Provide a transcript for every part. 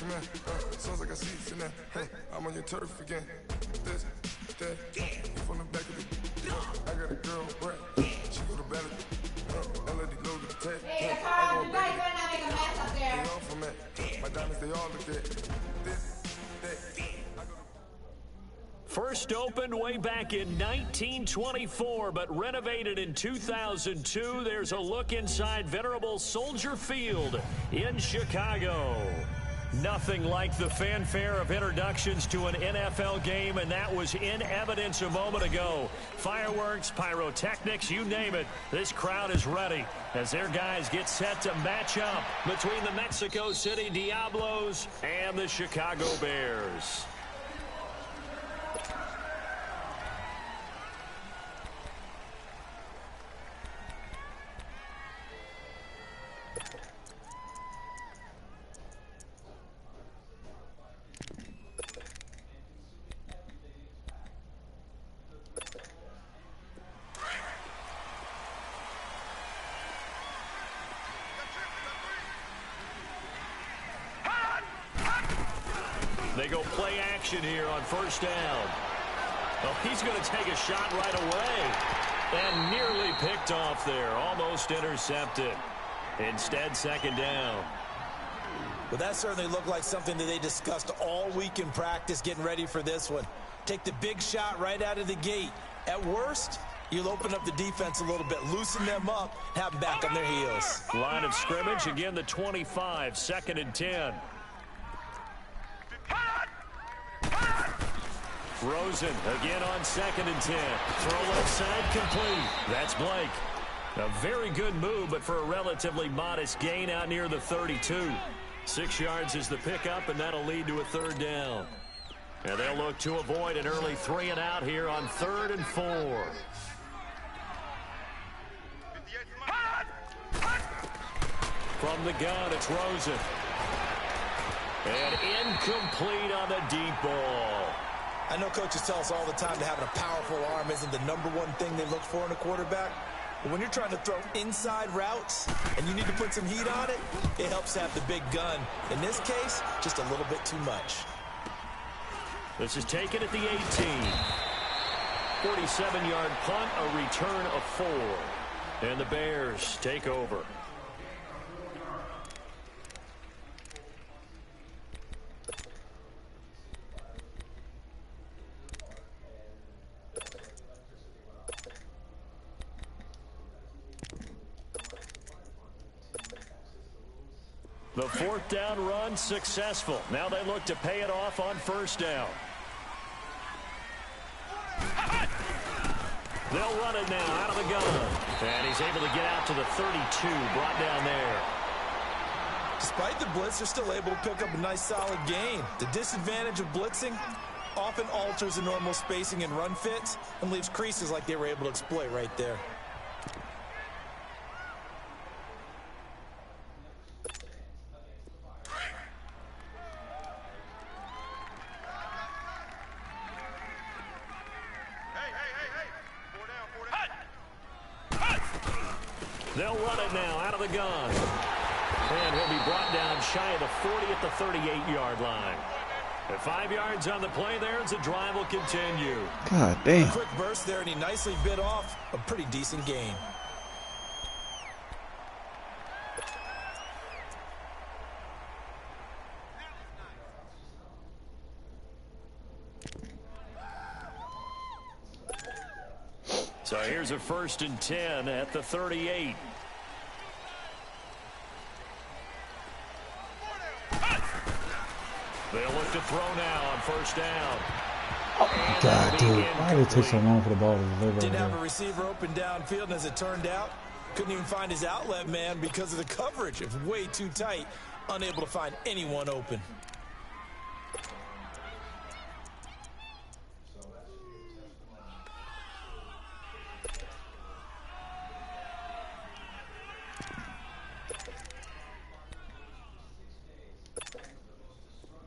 man. Sounds like I see you now. Hey, I'm on your turf again. This, that, from the back of the. I got a girl, right? She go to battle. Melody low to the tag. Hey, Carl, you guys better not make a mess up there. They all from that. My diamonds, they all look that. This, that. First opened way back in 1924, but renovated in 2002. There's a look inside venerable Soldier Field in Chicago. Nothing like the fanfare of introductions to an NFL game, and that was in evidence a moment ago. Fireworks, pyrotechnics, you name it. This crowd is ready as their guys get set to match up between the Mexico City Diablos and the Chicago Bears. They go play action here on first down. Well, he's going to take a shot right away. And nearly picked off there. Almost intercepted. Instead, second down. Well, that certainly looked like something that they discussed all week in practice getting ready for this one. Take the big shot right out of the gate. At worst, you'll open up the defense a little bit, loosen them up, have them back on their heels. Line of scrimmage, again the 25, second and 10. Rosen again on second and 10. Throw left side complete. That's Blake. A very good move, but for a relatively modest gain out near the 32. 6 yards is the pickup, and that'll lead to a third down. And they'll look to avoid an early 3 and out here on 3rd and 4. From the gun, it's Rosen. And incomplete on the deep ball. I know coaches tell us all the time that having a powerful arm isn't the #1 thing they look for in a quarterback. But when you're trying to throw inside routes and you need to put some heat on it, it helps to have the big gun. In this case, just a little bit too much. This is taken at the 18. 47-yard punt, a return of 4. And the Bears take over. The 4th down run successful. Now they look to pay it off on first down. They'll run it now out of the gun. And he's able to get out to the 32, brought down there. Despite the blitz, they're still able to pick up a nice solid gain. The disadvantage of blitzing often alters the normal spacing and run fits and leaves creases like they were able to exploit right there. They'll run it now out of the gun. And he'll be brought down shy of the 40 at the 38-yard line. At 5 yards on the play there as the drive will continue. God damn. A quick burst there, and he nicely bit off a pretty decent gain. So here's a 1st and 10 at the 38. They'll look to throw now on first down. Oh my God, dude. Why did it take so long for the ball to deliver? Didn't have a receiver open downfield, and as it turned out, couldn't even find his outlet man because of the coverage. It was way too tight, unable to find anyone open.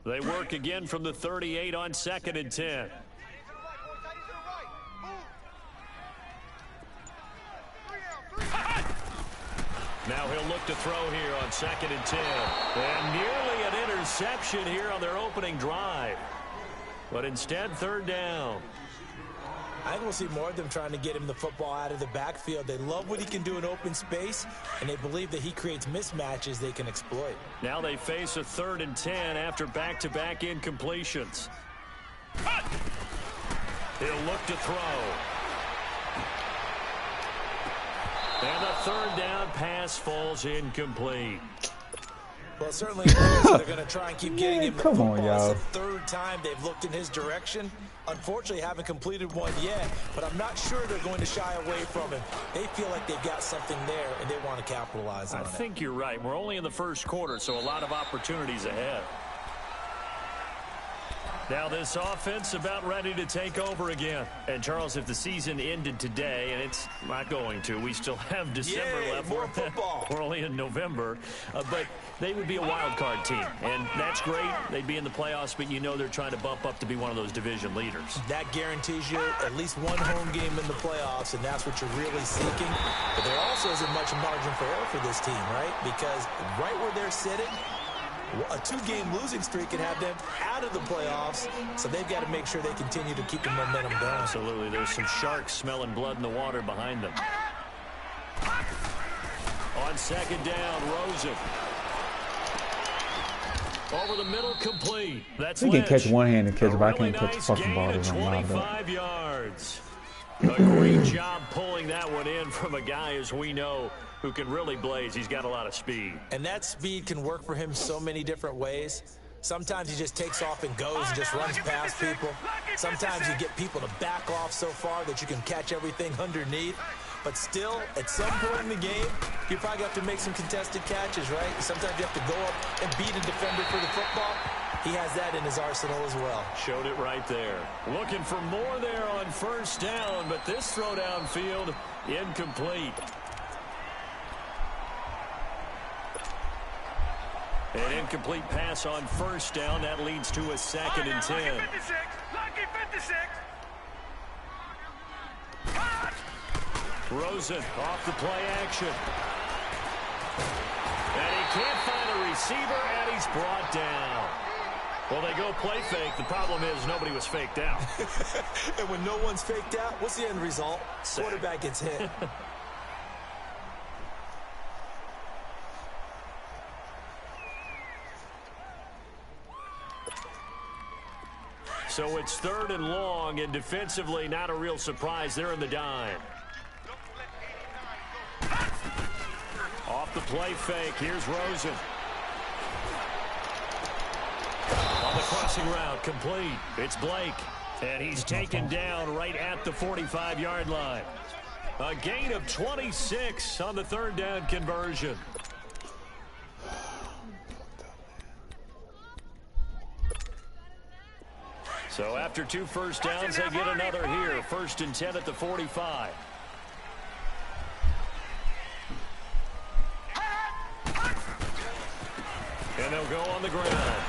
They work again from the 38 on 2nd and 10. Now he'll look to throw here on 2nd and 10. And nearly an interception here on their opening drive. But instead, 3rd down. I think we'll see more of them trying to get him the football out of the backfield. They love what he can do in open space, and they believe that he creates mismatches they can exploit. Now they face a 3rd and 10 after back-to-back incompletions. He'll look to throw. And the 3rd down pass falls incomplete. Well, certainly they're going to try and keep getting him the football. It's the 3rd time they've looked in his direction. Unfortunately, haven't completed one yet, but I'm not sure they're going to shy away from him. They feel like they've got something there, and they want to capitalize on it. I think you're right. We're only in the 1st quarter, so a lot of opportunities ahead. Now this offense about ready to take over again. And Charles, if the season ended today, and it's not going to, we still have December left. More football. We're only in November, but they would be a wild card team, and that's great. They'd be in the playoffs, but you know they're trying to bump up to be one of those division leaders. That guarantees you at least one home game in the playoffs, and that's what you're really seeking. But there also isn't much margin for error for this team, right? Because right where they're sitting, a 2-game losing streak can have them out of the playoffs, so they've got to make sure they continue to keep the momentum going. Absolutely. There's some sharks smelling blood in the water behind them. On 2nd down, Rosen. Over the middle, complete. That's He can catch one-handed catch, but I can't catch the fucking ball. 25 yards. A great job pulling that one in from a guy, as we know, who can really blaze. He's got a lot of speed. And that speed can work for him so many different ways. Sometimes he just takes off and goes and just runs past people. Sometimes you get people to back off so far that you can catch everything underneath. But still, at some point in the game, you probably have to make some contested catches, right? Sometimes you have to go up and beat a defender for the football. He has that in his arsenal as well. Showed it right there. Looking for more there on 1st down, but this throw downfield incomplete. An incomplete pass on 1st down. That leads to a 2nd and 10. Lucky 56. Rosen off the play action. And he can't find a receiver, and he's brought down. Well, they go play fake. The problem is nobody was faked out. And when no one's faked out, what's the end result? Quarterback gets hit. So it's 3rd and long, and defensively not a real surprise. They're in the dime. Off the play fake, here's Rosen. On the crossing route, complete. It's Blake, and he's taken down right at the 45-yard line. A gain of 26 on the 3rd down conversion. So after 2 first downs, they get another here. 1st and 10 at the 45. And they'll go on the ground.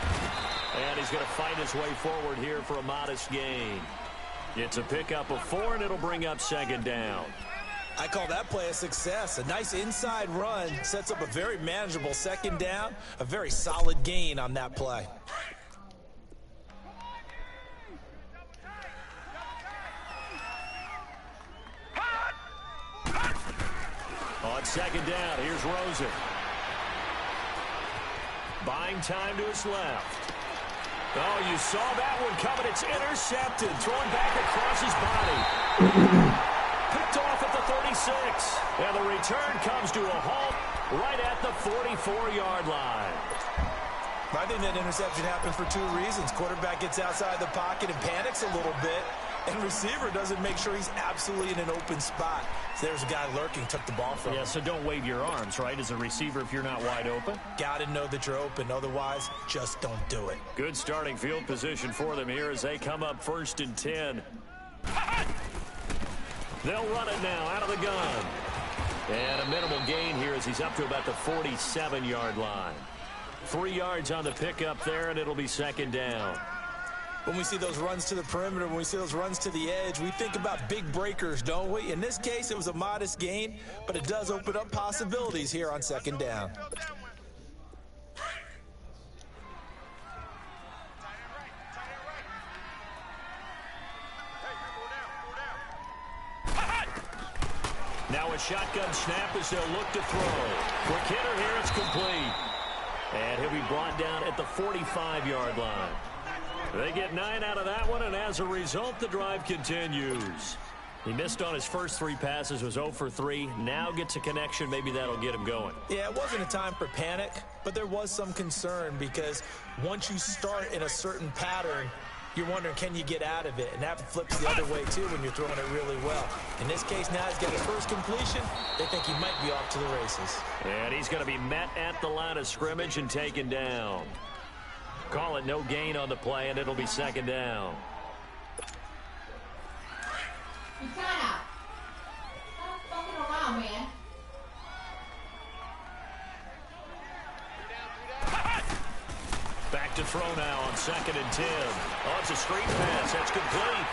And he's going to fight his way forward here for a modest gain. It's a pickup of 4, and it'll bring up 2nd down. I call that play a success. A nice inside run sets up a very manageable 2nd down. A very solid gain on that play. On 2nd down, here's Rosen. Buying time to his left. Oh, you saw that one coming. It's intercepted. Thrown back across his body. Picked off at the 36. And the return comes to a halt right at the 44-yard line. I think that interception happened for 2 reasons. Quarterback gets outside the pocket and panics a little bit. And receiver doesn't make sure he's absolutely in an open spot. So there's a guy lurking, took the ball from him. Yeah, so don't wave your arms, right, as a receiver if you're not wide open. Got to know that you're open. Otherwise, just don't do it. Good starting field position for them here as they come up 1st and 10. They'll run it now out of the gun. And a minimal gain here as he's up to about the 47-yard line. 3 yards on the pickup there, and it'll be 2nd down. When we see those runs to the perimeter, when we see those runs to the edge, we think about big breakers, don't we? In this case, it was a modest gain, but it does open up possibilities here on second down. Now a shotgun snap as they'll look to throw. Quick hitter here, it's complete. And he'll be brought down at the 45-yard line. They get 9 out of that one, and as a result, the drive continues. He missed on his first 3 passes, was 0 for 3. Now gets a connection. Maybe that'll get him going. Yeah, it wasn't a time for panic, but there was some concern because once you start in a certain pattern, you're wondering, can you get out of it? And that flips the other way, too, when you're throwing it really well. In this case, now he's got his first completion. They think he might be off to the races. And he's going to be met at the line of scrimmage and taken down. Call it no gain on the play, and it'll be second down. Stop fucking around, man. Back to throw now on 2nd and 10. Oh, it's a screen pass. That's complete.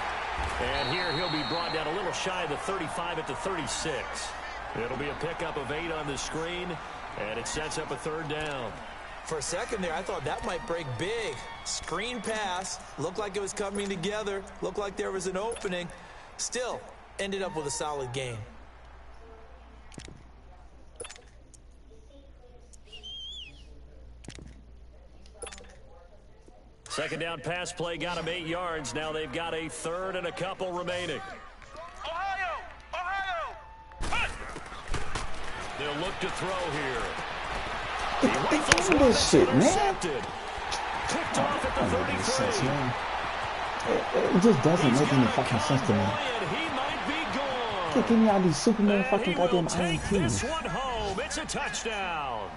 And here he'll be brought down a little shy of the 35 at the 36. It'll be a pickup of 8 on the screen, and it sets up a 3rd down. For a second there, I thought that might break big. Screen pass. Looked like it was coming together. Looked like there was an opening. Still, ended up with a solid gain. Second down pass play got him 8 yards. Now they've got a 3rd and a couple remaining. Ohio! They'll look to throw here. They doing this shit, man. Picked off at the 33. Sense, man. It just doesn't make any fucking sense to me. He might be gone. Can't give me all these Superman fucking He will goddamn take this INTs. one home. It's a touchdown.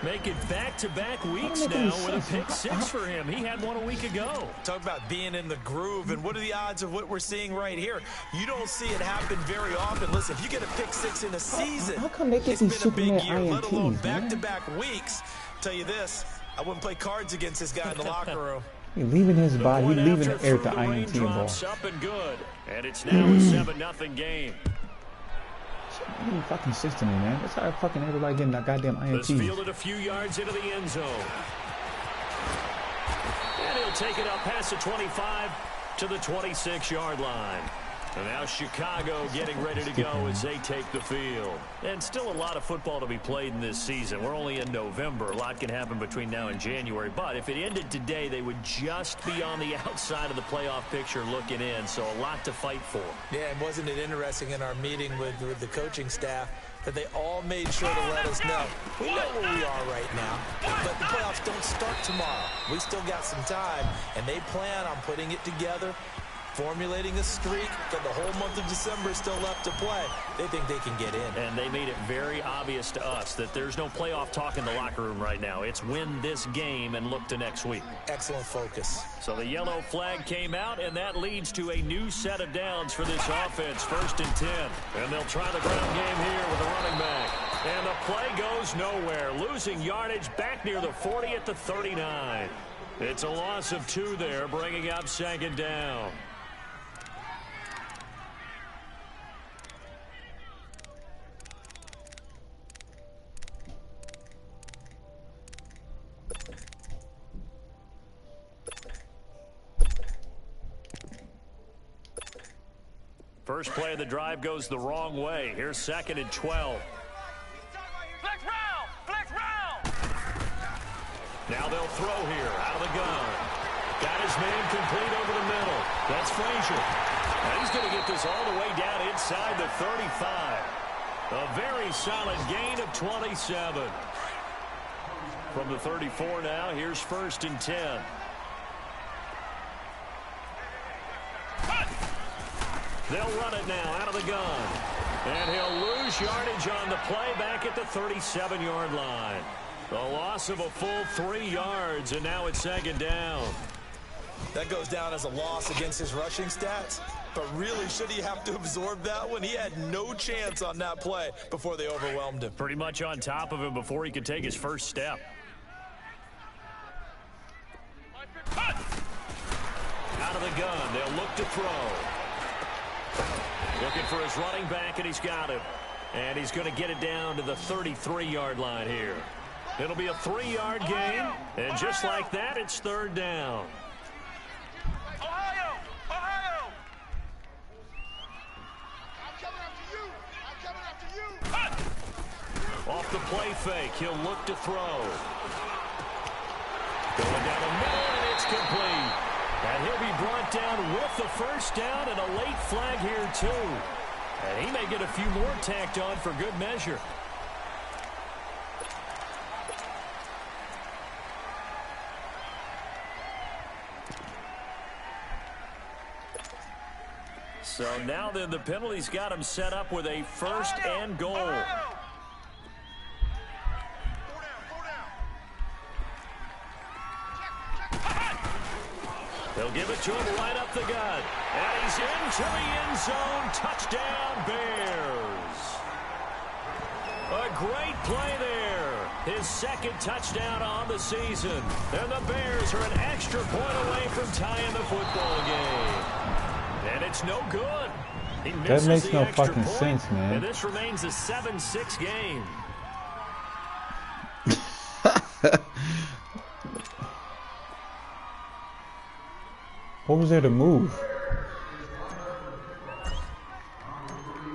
Making back-to-back weeks now with a pick 6 for him. He had one a week ago. Talk about being in the groove, and what are the odds of what we're seeing right here? You don't see it happen very often. Listen, if you get a pick 6 in a season, how come they get it's these been a big Superman year, let alone INTs, man? back-to-back weeks. Tell you this, I wouldn't play cards against this guy in the locker room. He's leaving his body. He's leaving the air The to INT ball. raindrops up and good, and it's now a 7-0 game. Really fucking sense to me, man. That's how fucking everybody getting that goddamn INT. This fielded a few yards into the end zone. And he'll take it up past the 25 to the 26-yard line. And now Chicago getting ready to go as they take the field. And still a lot of football to be played in this season. We're only in November. A lot can happen between now and January. But if it ended today, they would just be on the outside of the playoff picture looking in. So a lot to fight for. Yeah, and wasn't it interesting in our meeting with the coaching staff that they all made sure to let us know. We know where we are right now, but the playoffs don't start tomorrow. We still got some time, and they plan on putting it together, formulating a streak, that the whole month of December is still left to play. They think they can get in. And they made it very obvious to us that there's no playoff talk in the locker room right now. It's win this game and look to next week. Excellent focus. So the yellow flag came out, and that leads to a new set of downs for this offense. 1st and 10. And they'll try the ground game here with a running back. And the play goes nowhere. Losing yardage back near the 40 at the 39. It's a loss of 2 there, bringing up 2nd down. First play of the drive goes the wrong way. Here's 2nd and 12. Flex round! Flex round! Now they'll throw here out of the gun. Got his man complete over the middle. That's Frazier. And he's going to get this all the way down inside the 35. A very solid gain of 27. From the 34 now, here's 1st and 10. They'll run it now out of the gun. And he'll lose yardage on the play back at the 37-yard line. A loss of a full 3 yards, and now it's 2nd down. That goes down as a loss against his rushing stats. But really, should he have to absorb that one? He had no chance on that play before they overwhelmed him. Pretty much on top of him before he could take his first step. out of the gun. They'll look to throw. Looking for his running back, and he's got him. And he's going to get it down to the 33-yard line here. It'll be a 3-yard gain, and just like that, it's third down. Ohio! Ohio! I'm coming after you! Off the play fake, he'll look to throw. Going down the middle, and it's complete. And he'll be brought down with the first down and a late flag here, too. And he may get a few more tacked on for good measure. So now then the penalty's got him set up with a first and goal. They'll give it to him right up the gut. And he's into the end zone. Touchdown, Bears. A great play there. His second touchdown on the season. And the Bears are an extra point away from tying the football game. And it's no good. He misses that makes the no extra fucking point, sense, man. and this remains a 7-6 game. What was there to move?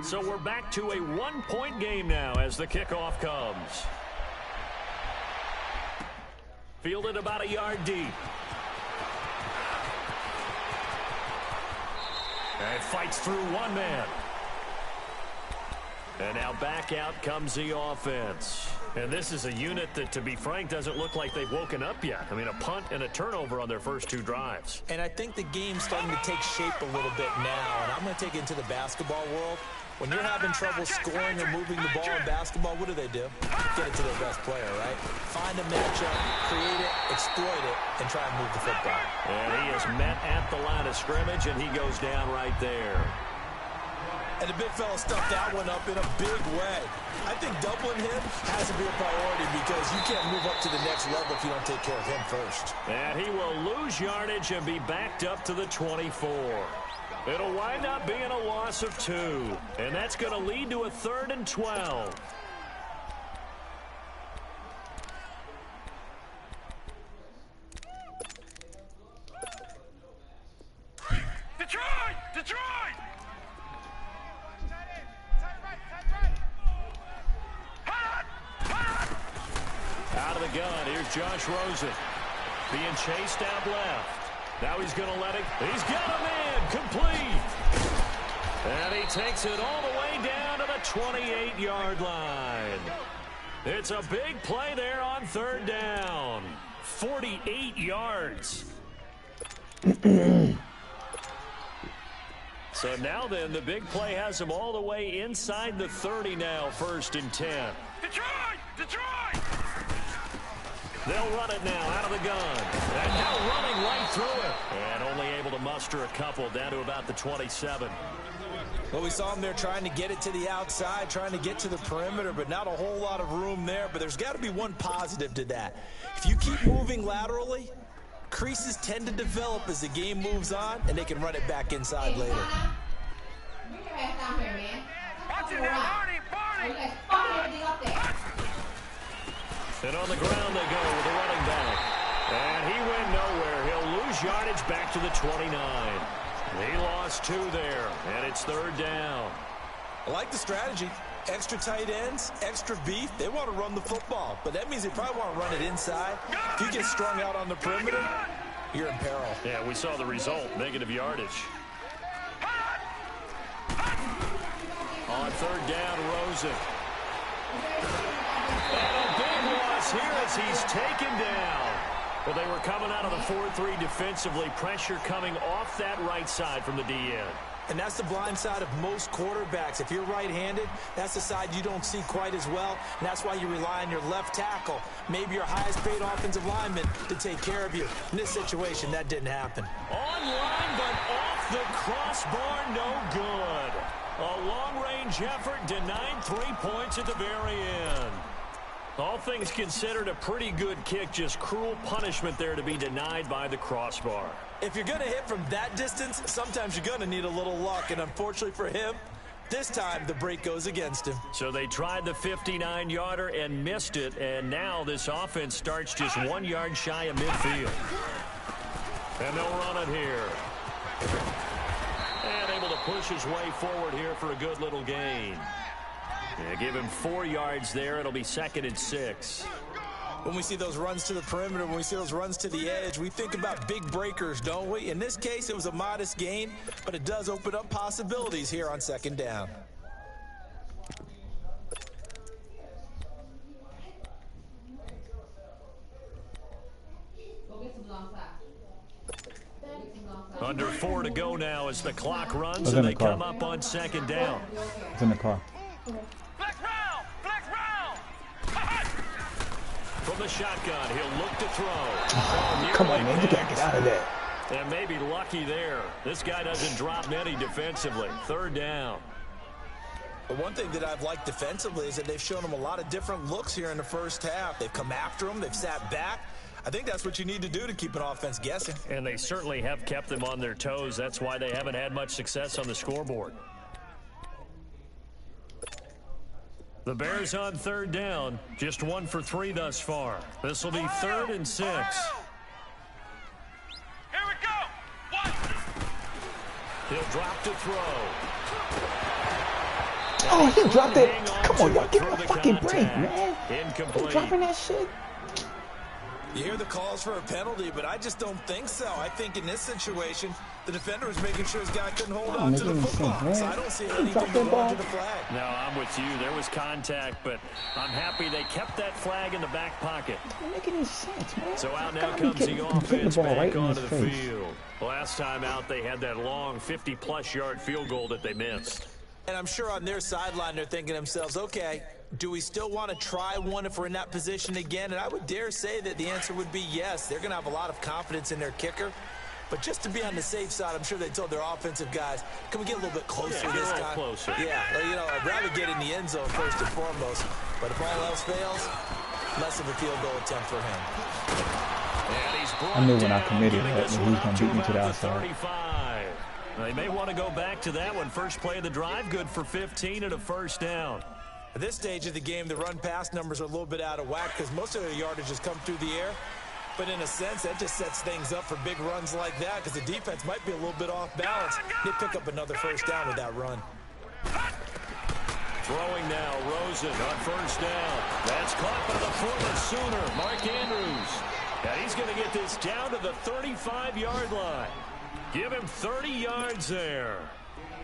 So we're back to a 1-point game now as the kickoff comes. Fielded about a yard deep. And fights through one man. And now back out comes the offense. And this is a unit that, to be frank, doesn't look like they've woken up yet. I mean, a punt and a turnover on their first two drives. And I think the game's starting to take shape a little bit now. And I'm going to take it into the basketball world. When you're having trouble scoring or moving the ball in basketball, what do? Get it to their best player, right? Find a matchup, create it, exploit it, and try and move the football. And he is met at the line of scrimmage, and he goes down right there. And the big fella stuffed that one up in a big way. I think doubling him has to be a priority because you can't move up to the next level if you don't take care of him first. And he will lose yardage and be backed up to the 24. It'll wind up being a loss of 2. And that's going to lead to a 3rd and 12. Detroit! Detroit! Out of the gun, here's Josh Rosen. Being chased out left. Now he's going to let it. He's got a man, complete. And he takes it all the way down to the 28-yard line. It's a big play there on 3rd down. 48 yards. So now then, the big play has him all the way inside the 30 now, 1st and 10. Detroit! Detroit! They'll run it now out of the gun. And now running right through it. And only able to muster a couple down to about the 27. Well, we saw him there trying to get it to the outside, trying to get to the perimeter, but not a whole lot of room there. But there's got to be one positive to that. If you keep moving laterally, creases tend to develop as the game moves on, and they can run it back inside later. Bring your ass down here, man. Watch it now, Barney! Oh, you Barney! guys fucking everything up there. And on the ground they go with the running back. And he went nowhere. He'll lose yardage back to the 29. He lost 2 there, and it's 3rd down. I like the strategy. Extra tight ends, extra beef. They want to run the football, but that means they probably want to run it inside. If you get strung out on the perimeter, you're in peril. Yeah, we saw the result, negative yardage. On 3rd down, Rosen. And a big loss here as he's taken down. Well, they were coming out of the 4-3 defensively. Pressure coming off that right side from the DN. And that's the blind side of most quarterbacks. If you're right-handed, that's the side you don't see quite as well. And that's why you rely on your left tackle, maybe your highest-paid offensive lineman, to take care of you. In this situation, that didn't happen. On line, but off the crossbar, no good. A long-range effort denied 3 points at the very end. All things considered, a pretty good kick, just cruel punishment there to be denied by the crossbar. If you're going to hit from that distance, sometimes you're going to need a little luck, and unfortunately for him, this time the break goes against him. So they tried the 59-yarder and missed it, and now this offense starts just 1 yard shy of midfield. And they'll run it here. And able to push his way forward here for a good little gain. Yeah, give him 4 yards there. It'll be 2nd and 6. When we see those runs to the perimeter, when we see those runs to the edge, we think about big breakers, don't we? In this case, it was a modest gain, but it does open up possibilities here on 2nd down. Under 4 to go now as the clock runs, and they come up on 2nd down. It's in the car. From the shotgun, he'll look to throw. Oh, come on, man. You got to get out of there. And maybe lucky there. This guy doesn't drop many defensively. 3rd down. The one thing that I've liked defensively is that they've shown him a lot of different looks here in the first half. They've come after him. They've sat back. I think that's what you need to do to keep an offense guessing. And they certainly have kept them on their toes. That's why they haven't had much success on the scoreboard. The Bears on 3rd down. Just 1 for 3 thus far. This will be 3rd and 6. Here we go. What? He'll drop to throw. Oh, he dropped it. Come on, y'all. Give me a fucking break, man. Incomplete. You dropping that shit? You hear the calls for a penalty, but I just don't think so. I think in this situation, the defender was making sure his guy couldn't hold on to the football. So I don't see anything going to the flag. No, I'm with you. There was contact, but I'm happy they kept that flag in the back pocket. Doesn't make any sense, man. So out now comes the offense back onto the field. Last time out, they had that long 50-plus yard field goal that they missed. And I'm sure on their sideline, they're thinking to themselves, okay, do we still want to try one if we're in that position again? And I would dare say that the answer would be yes. They're going to have a lot of confidence in their kicker. But just to be on the safe side, I'm sure they told their offensive guys, can we get a little bit closer this time? Closer. Yeah, you know, I'd rather get in the end zone first and foremost. But if all else fails, less of a field goal attempt for him. I knew when I committed that he was going to beat me to the outside. 35. They may want to go back to that one. First play of the drive, good for 15 and a 1st down. At this stage of the game, the run-pass numbers are a little bit out of whack because most of their yardage has come through the air. But in a sense, that just sets things up for big runs like that because the defense might be a little bit off balance. They pick up another 1st down with that run. Throwing now, Rosen on 1st down. That's caught by the former Sooner, Mark Andrews. And he's going to get this down to the 35-yard line. Give him 30 yards there.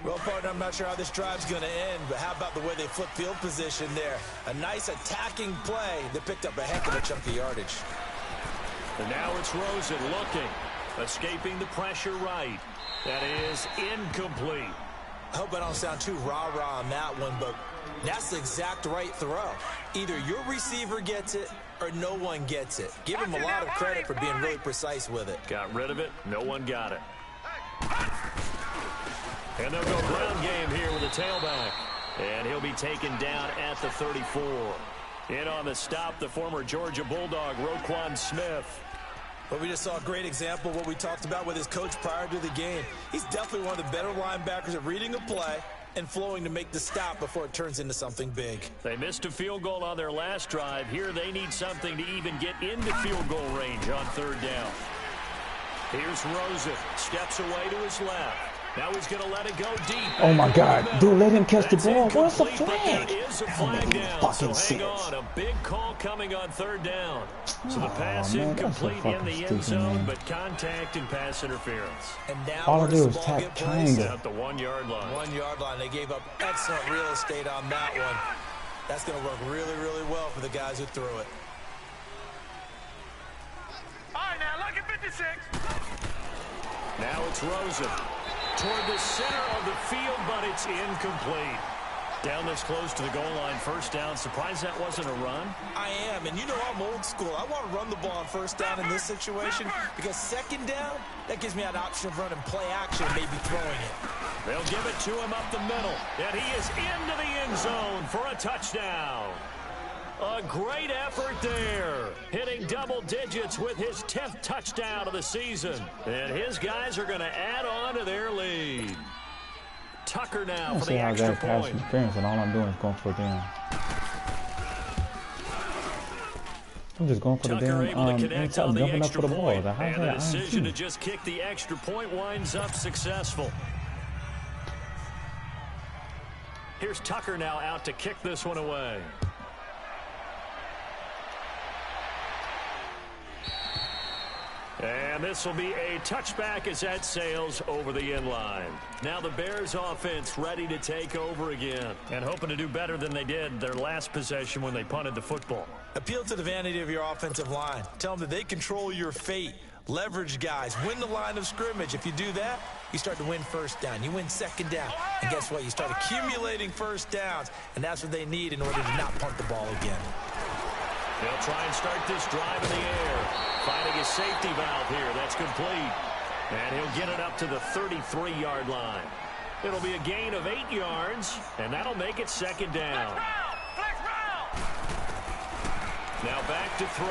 Well, partner, I'm not sure how this drive's going to end, but how about the way they flip field position there? A nice attacking play that picked up a heck of a chunk of yardage. And now it's Rosen looking, escaping the pressure right. That is incomplete. I hope I don't sound too rah-rah on that one, but that's the exact right throw. Either your receiver gets it or no one gets it. Give him a lot of credit for being really precise with it. Got rid of it. No one got it. And they'll go ground game here with a tailback. And he'll be taken down at the 34. In on the stop, the former Georgia Bulldog, Roquan Smith. But we just saw a great example of what we talked about with his coach prior to the game. He's definitely one of the better linebackers at reading a play and flowing to make the stop before it turns into something big. They missed a field goal on their last drive. Here they need something to even get into field goal range on 3rd down. Here's Rosen. Steps away to his left. Now he's going to let it go deep. Oh, my God. Dude, let him catch the ball. What's the flag? There is a flag down, so hang on. A big call coming on 3rd down. So the pass incomplete in the end zone, but contact and pass interference. And now all I do is tap triangle. At the 1-yard line. 1-yard line. They gave up excellent real estate on that one. That's going to work really, really well for the guys who threw it. All right, now look at 56. Now it's Rosen. Toward the center of the field, but it's incomplete. Down this close to the goal line, 1st down. Surprised that wasn't a run? I am, and you know I'm old school. I want to run the ball on 1st down in this situation because 2nd down, that gives me an option of running play action, maybe throwing it. They'll give it to him up the middle, and he is into the end zone for a touchdown. A great effort there, hitting double digits with his 10th touchdown of the season. And his guys are going to add on to their lead. Tucker now for the extra point. Interference, and all I'm doing is going for a damn. I'm just going for the damn. Anytime jumping up for the ball. And the decision to just kick the extra point winds up successful. Here's Tucker now out to kick this one away. And this will be a touchback as that sails over the end line. Now the Bears offense ready to take over again and hoping to do better than they did their last possession when they punted the football. Appeal to the vanity of your offensive line. Tell them that they control your fate. Leverage guys. Win the line of scrimmage. If you do that, you start to win first down. You win second down. And guess what? You start accumulating first downs. And that's what they need in order to not punt the ball again. They'll try and start this drive in the air. Finding a safety valve here. That's complete. And he'll get it up to the 33-yard line. It'll be a gain of 8 yards, and that'll make it second down. Now back to throw.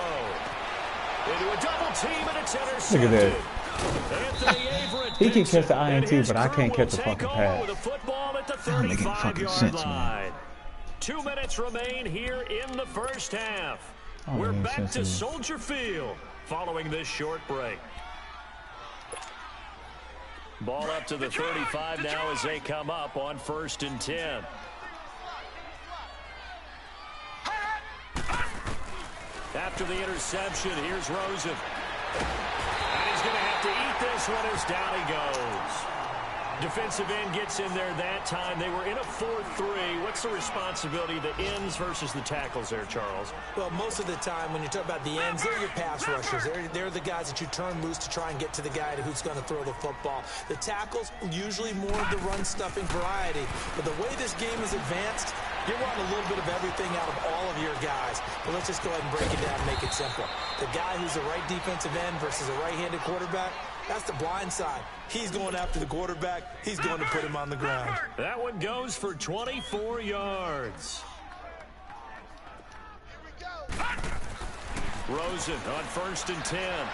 Into a double team, and it's intercepted. Look at that. He can catch the INT, but I can't catch the fucking pass. With a football at the 35-yard line. 2 minutes remain here in the first half. We're back to Soldier Field following this short break. Ball up to the 35 now as they come up on 1st and 10. After the interception, here's Rosen. And he's going to have to eat this one as down he goes. Defensive end gets in there that time. They were in a 4-3. What's the responsibility of the ends versus the tackles there, Charles? Well, most of the time when you talk about the ends, they're your pass rushers. They're the guys that you turn loose to try and get to the guy who's going to throw the football. The tackles, usually more of the run-stuffing variety. But the way this game is advanced, you're wanting a little bit of everything out of all of your guys. But let's just go ahead and break it down and make it simple. The guy who's the right defensive end versus a right-handed quarterback, that's the blind side. He's going after the quarterback. He's going to put him on the ground. That one goes for 24 yards. Rosen on 1st and 10.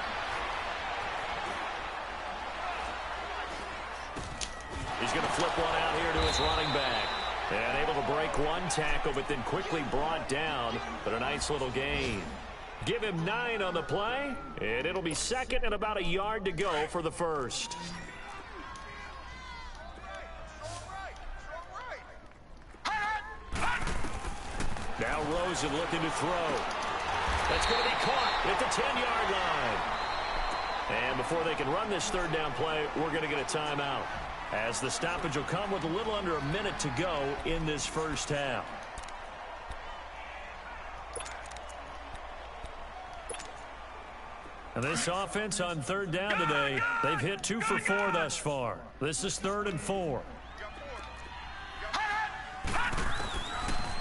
He's going to flip one out here to his running back. And able to break one tackle, but then quickly brought down. But a nice little gain. Give him 9 on the play, and it'll be second and about a yard to go for the first. Now Rosen looking to throw. That's going to be caught at the 10-yard line. And before they can run this third down play, we're going to get a timeout, as the stoppage will come with a little under a minute to go in this first half. And this offense on third down today, they've hit 2 for 4 thus far. This is 3rd and 4.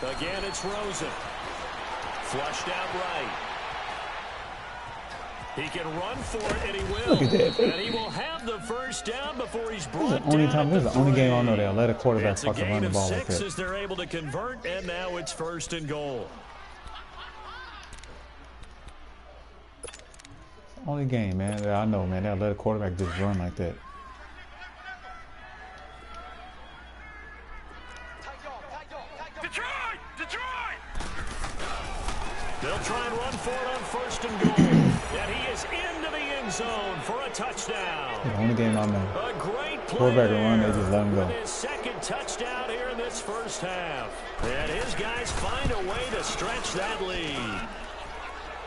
Again, it's Rosen. Flushed out right. He can run for it, and he will. Look at that. And he will have the first down before he's brought down. This is the only game I know they'll let a quarterback fucking run the ball like that. It's a gain of 6 as they're able to convert, and now it's 1st and goal. Only game, man. I know, man. They'll let a quarterback just run like that. Detroit! They'll try and run for it on 1st and goal. And he is into the end zone for a touchdown. The only game I know. A great play. Quarterback will run, they just let him go. With his second touchdown here in this first half. And his guys find a way to stretch that lead.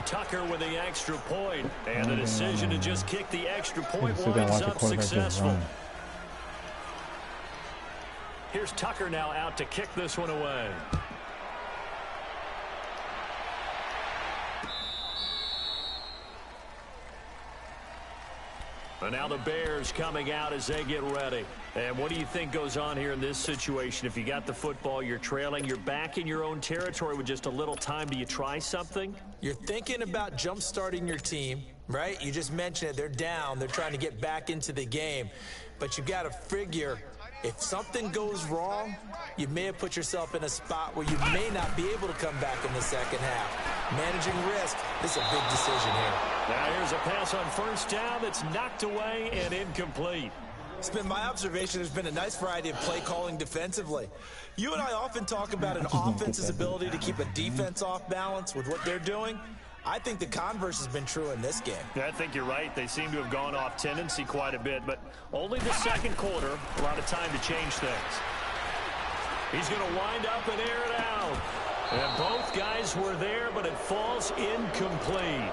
Tucker with the extra point, and the decision to just kick the extra point winds up successful. Here's Tucker now out to kick this one away. And now the Bears coming out as they get ready. And what do you think goes on here in this situation? If you got the football, you're trailing, you're back in your own territory with just a little time. Do you try something? You're thinking about jump-starting your team, right? You just mentioned it. They're down. They're trying to get back into the game. But you got to figure If something goes wrong, you may have put yourself in a spot where you may not be able to come back in the second half. Managing risk is a big decision here. Now here's a pass on first down that's knocked away and incomplete. It's been my observation there's been a nice variety of play calling defensively. You and I often talk about an offense's ability to keep a defense off balance with what they're doing. I think the converse has been true in this game. Yeah, I think you're right. They seem to have gone off tendency quite a bit, but only the second quarter, a lot of time to change things. He's going to wind up and air it out. And both guys were there, but it falls incomplete.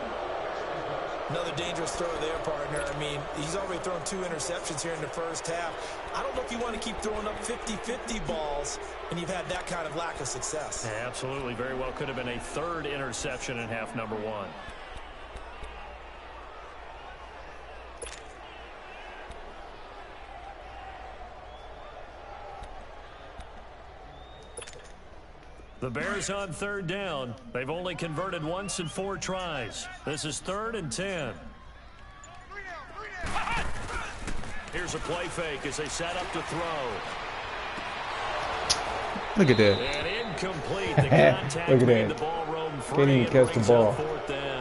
Another dangerous throw there, partner. I mean, he's already thrown 2 interceptions here in the first half. I don't know if you want to keep throwing up 50-50 balls, and you've had that kind of lack of success. Yeah, absolutely. Very well could have been a 3rd interception in half number 1. The Bears on 3rd down. They've only converted once in 4 tries. This is 3rd and 10. Here's a play fake as they set up to throw. Look at that. And incomplete. The contact Look at made that. the ball roam free. Can't even catch the ball. 4th down.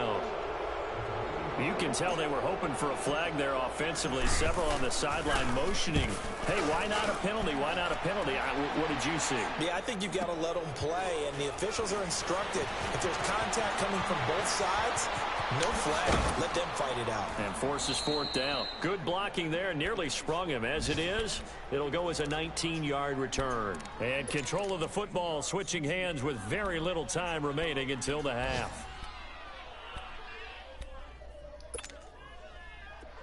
You can tell they were hoping for a flag there offensively. Several on the sideline motioning. Hey, why not a penalty? Why not a penalty? What did you see? Yeah, I think you've got to let them play, and the officials are instructed. If there's contact coming from both sides, no flag. Let them fight it out. And forces 4th down. Good blocking there. Nearly sprung him. As it is, it'll go as a 19-yard return. And control of the football switching hands with very little time remaining until the half.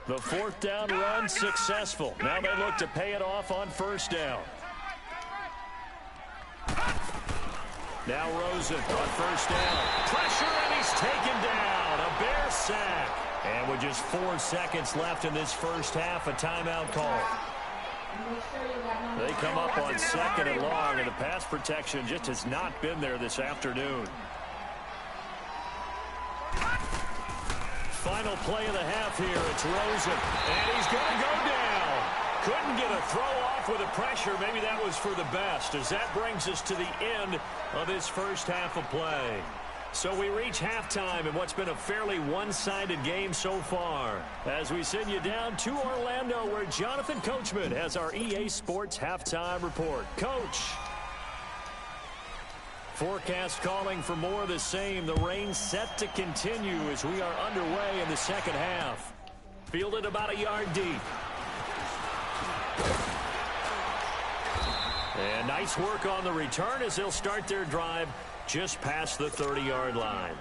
The 4th down run successful. Now they look to pay it off on 1st down. Now Rosen on 1st down. Pressure, and he's taken down. A Bear sack. And with just 4 seconds left in this first half, a timeout call. They come up on 2nd and long, and the pass protection just has not been there this afternoon. Final play of the half here. It's Rosen, and he's going to go down. Couldn't get a throw off with the pressure. Maybe that was for the best, as that brings us to the end of this first half of play. So we reach halftime in what's been a fairly one-sided game so far, as we send you down to Orlando, where Jonathan Coachman has our EA Sports halftime report. Coach. Forecast calling for more of the same. The rain set to continue as we are underway in the second half. Fielded about a yard deep. And nice work on the return as they'll start their drive just past the 30-yard line.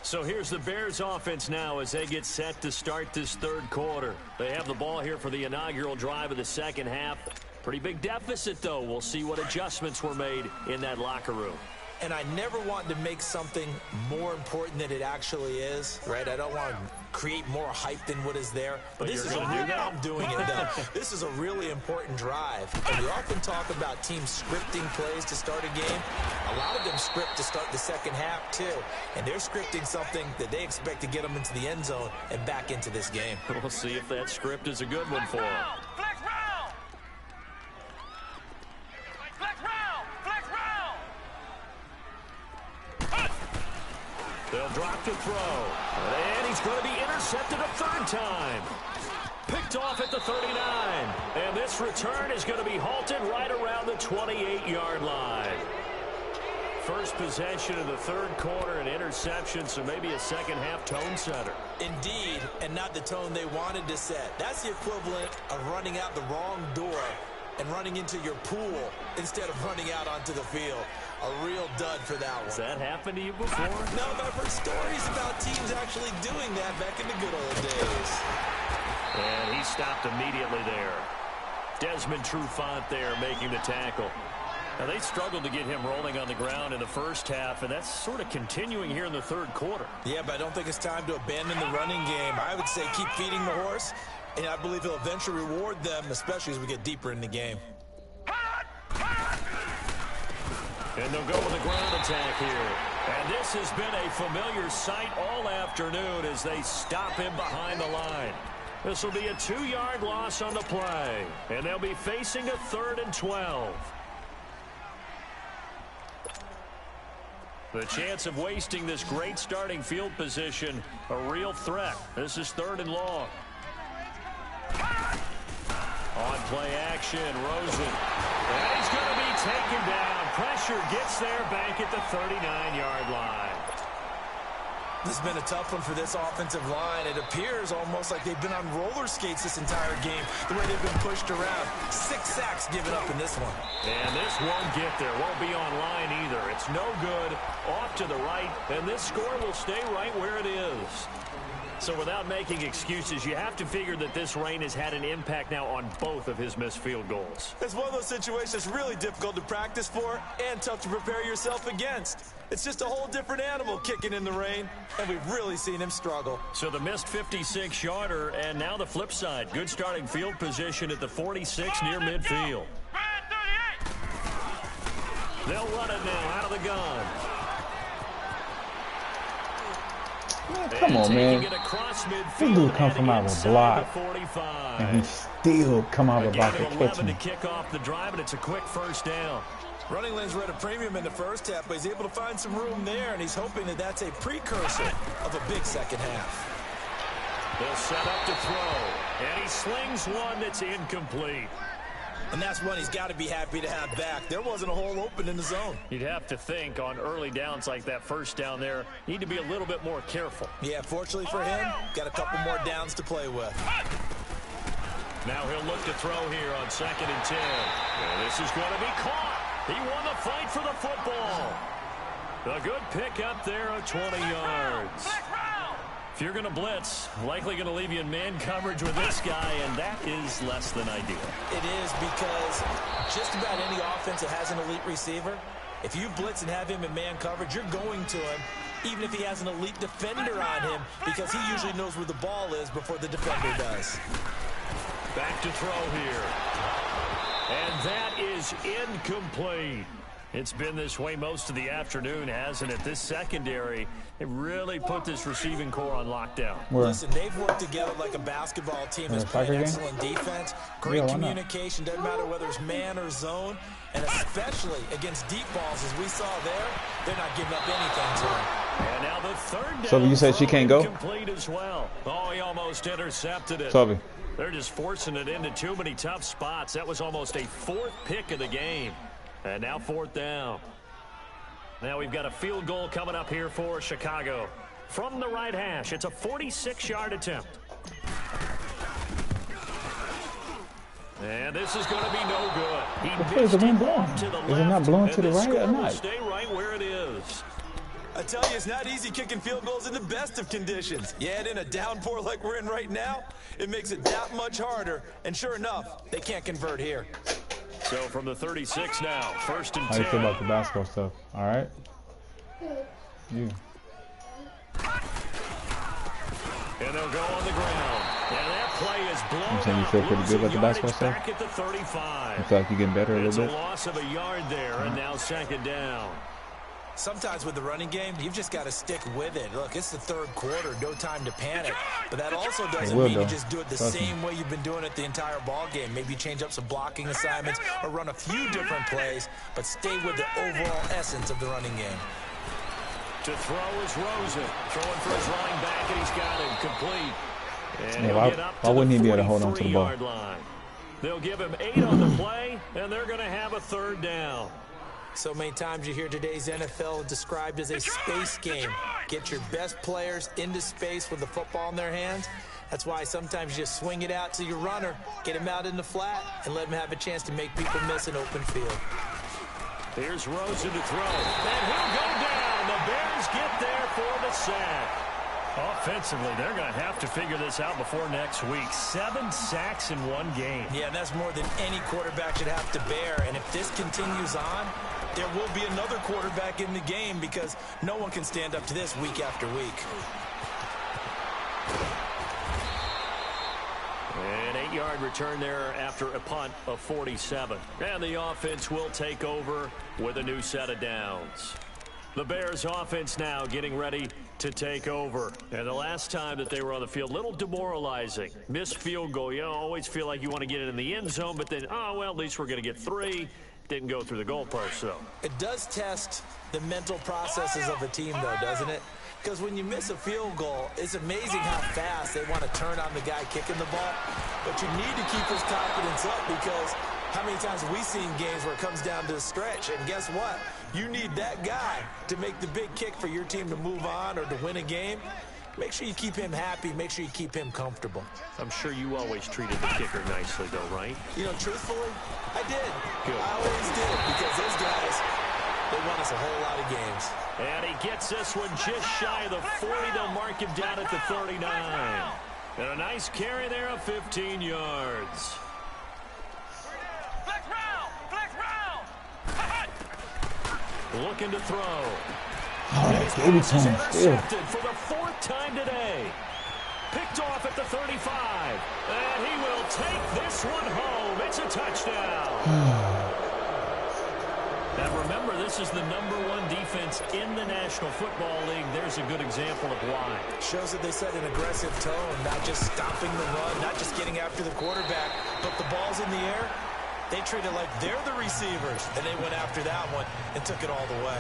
So here's the Bears offense now as they get set to start this 3rd quarter. They have the ball here for the inaugural drive of the second half. Pretty big deficit, though. We'll see what adjustments were made in that locker room. And I never want to make something more important than it actually is, right? I don't want to create more hype than what is there. But this is I'm doing it, though. This is a really important drive. And we often talk about teams scripting plays to start a game. A lot of them script to start the second half, too. And they're scripting something that they expect to get them into the end zone and back into this game. We'll see if that script is a good one for them. They'll drop to throw. And he's going to be intercepted a 3rd time. Picked off at the 39. And this return is going to be halted right around the 28-yard line. First possession of the 3rd quarter, an interception, so maybe a second-half tone setter. Indeed, and not the tone they wanted to set. That's the equivalent of running out the wrong door and running into your pool instead of running out onto the field. A real dud for that one. Has that happened to you before? No, but I've heard stories about teams actually doing that back in the good old days. And he stopped immediately there. Desmond Trufant there making the tackle. Now, they struggled to get him rolling on the ground in the first half, and that's sort of continuing here in the 3rd quarter. Yeah, but I don't think it's time to abandon the running game. I would say keep feeding the horse, and I believe he'll eventually reward them, especially as we get deeper in the game. And they'll go with a ground attack here. And this has been a familiar sight all afternoon as they stop him behind the line. This will be a 2-yard loss on the play, and they'll be facing a 3rd and 12. The chance of wasting this great starting field position, a real threat. This is 3rd and long. On play action, Rosen. And he's going to be taken down. Pressure gets there back at the 39-yard line. This has been a tough one for this offensive line. It appears almost like they've been on roller skates this entire game, the way they've been pushed around. 6 sacks given up in this one. And this won't get there. Won't be on line either. It's no good. Off to the right, and this score will stay right where it is. So without making excuses, you have to figure that this rain has had an impact now on both of his missed field goals. It's one of those situations really difficult to practice for and tough to prepare yourself against. It's just a whole different animal kicking in the rain, and we've really seen him struggle. So the missed 56-yarder, and now the flip side. Good starting field position at the 46 near midfield. They'll run it now out of the gun. Man, come on, man. This dude come from out of a block, and he still come out of a block to catch me. To kick off the drive, and it's a quick first down. Running lanes were at a premium in the first half, but he's able to find some room there, and he's hoping that that's a precursor of a big second half. They'll set up to throw, and he slings one that's incomplete. And that's one he's got to be happy to have back. There wasn't a hole open in the zone. You'd have to think on early downs like that first down there, need to be a little bit more careful. Yeah, fortunately for him, got a couple more downs to play with. Now he'll look to throw here on 2nd and 10. And this is going to be caught. He won the fight for the football. A good pick up there of 20 yards. If you're going to blitz, likely going to leave you in man coverage with this guy, and that is less than ideal. It is, because just about any offense that has an elite receiver, if you blitz and have him in man coverage, you're going to him, even if he has an elite defender on him, because he usually knows where the ball is before the defender does. Back to throw here. And that is incomplete. It's been this way most of the afternoon, hasn't it? This secondary, it really put this receiving core on lockdown. Listen, they've worked together like a basketball team that's playing excellent defense. Great communication, doesn't matter whether it's man or zone. And especially against deep balls, as we saw there, they're not giving up anything to him. And now the 3rd down. So you said she can't go? Complete as well. Oh, he almost intercepted it. Toby. They're just forcing it into too many tough spots. That was almost a 4th pick of the game. And now 4th down. Now we've got a field goal coming up here for Chicago. From the right hash, it's a 46-yard attempt. And this is going to be no good. What is the wind blowing? Is it not blowing to the right or not? Stay right where it is. I tell you, it's not easy kicking field goals in the best of conditions. You add in a downpour like we're in right now, it makes it that much harder. And sure enough, they can't convert here. So from the 36 now, 1st and 10. How do you feel about the basketball stuff? All right? You. And they'll go on the ground. And that play is blown. I'm saying you feel pretty good about the basketball stuff? Back at the 35. You feel like you're getting better a little bit? It's a loss of a yard there, and now 2nd down. Sometimes with the running game, you've just got to stick with it. Look, it's the 3rd quarter, no time to panic. But that also doesn't mean you just do it the same way you've been doing it the entire ball game. Maybe change up some blocking assignments or run a few different plays, but stay with the overall essence of the running game. To throw is Rosen. Throwing for his running back, and he's got him complete. And yeah, why wouldn't he be able to hold on to the ball? Line. They'll give him 8 on the play, and they're going to have a 3rd down. So many times you hear today's NFL described as a space game. Get your best players into space with the football in their hands. That's why sometimes you just swing it out to your runner, get him out in the flat, and let him have a chance to make people miss an open field. Here's Rosen to throw. And he'll go down. The Bears get there for the sack. Offensively, they're going to have to figure this out before next week. 7 sacks in one game. Yeah, and that's more than any quarterback should have to bear. And if this continues on, there will be another quarterback in the game, because no one can stand up to this week after week. An 8-yard return there after a punt of 47. And the offense will take over with a new set of downs. The Bears offense now getting ready to take over. And the last time that they were on the field, a little demoralizing. Missed field goal. You always feel like you want to get it in the end zone, but then, oh, well, at least we're going to get 3. Didn't go through the goalpost, though. It does test the mental processes of a team, though, doesn't it? Because when you miss a field goal, it's amazing how fast they want to turn on the guy kicking the ball. But you need to keep his confidence up, because how many times have we seen games where it comes down to the stretch? And guess what? You need that guy to make the big kick for your team to move on or to win a game. Make sure you keep him happy. Make sure you keep him comfortable. I'm sure you always treated the kicker nicely, though, right? You know, truthfully, I did. Good. I always did, because those guys, they won us a whole lot of games. And he gets this one just shy of the 40. They'll mark him down at the 39. And a nice carry there of 15 yards. Flex round! Flex round! Looking to throw. Oh, they gave it to him still. Intercepted for the 4th time today. Picked off at the 35. And he will take this one home. It's a touchdown. And remember, this is the #1 defense in the National Football League. There's a good example of why. Shows that they set an aggressive tone, not just stopping the run, not just getting after the quarterback, but the ball's in the air. They treat it like they're the receivers, and they went after that one and took it all the way.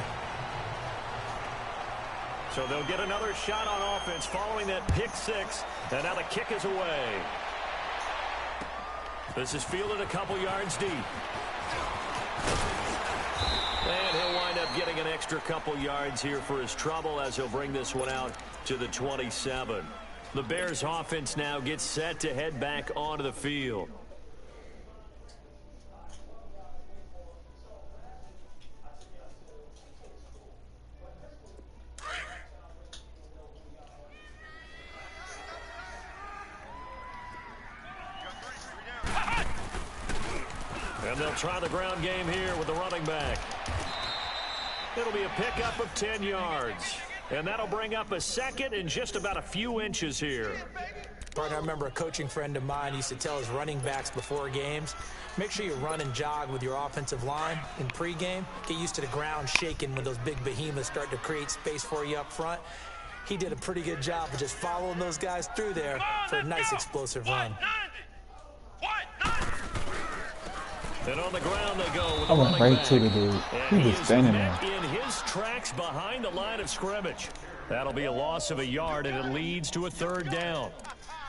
So they'll get another shot on offense following that pick 6, and now the kick is away. This is fielded a couple yards deep. And he'll wind up getting an extra couple yards here for his trouble as he'll bring this one out to the 27. The Bears offense now gets set to head back onto the field. And they'll try the ground game here with the running back. It'll be a pickup of 10 yards. And that'll bring up a second and just about a few inches here. Bart, I remember a coaching friend of mine used to tell his running backs before games, make sure you run and jog with your offensive line in pregame. Get used to the ground shaking when those big behemoths start to create space for you up front. He did a pretty good job of just following those guys through there for a nice explosive run. And on the ground they go with I the went running right back. to the dude. And He was standing there. in his tracks behind the line of scrimmage. That'll be a loss of a yard, and it leads to a 3rd down.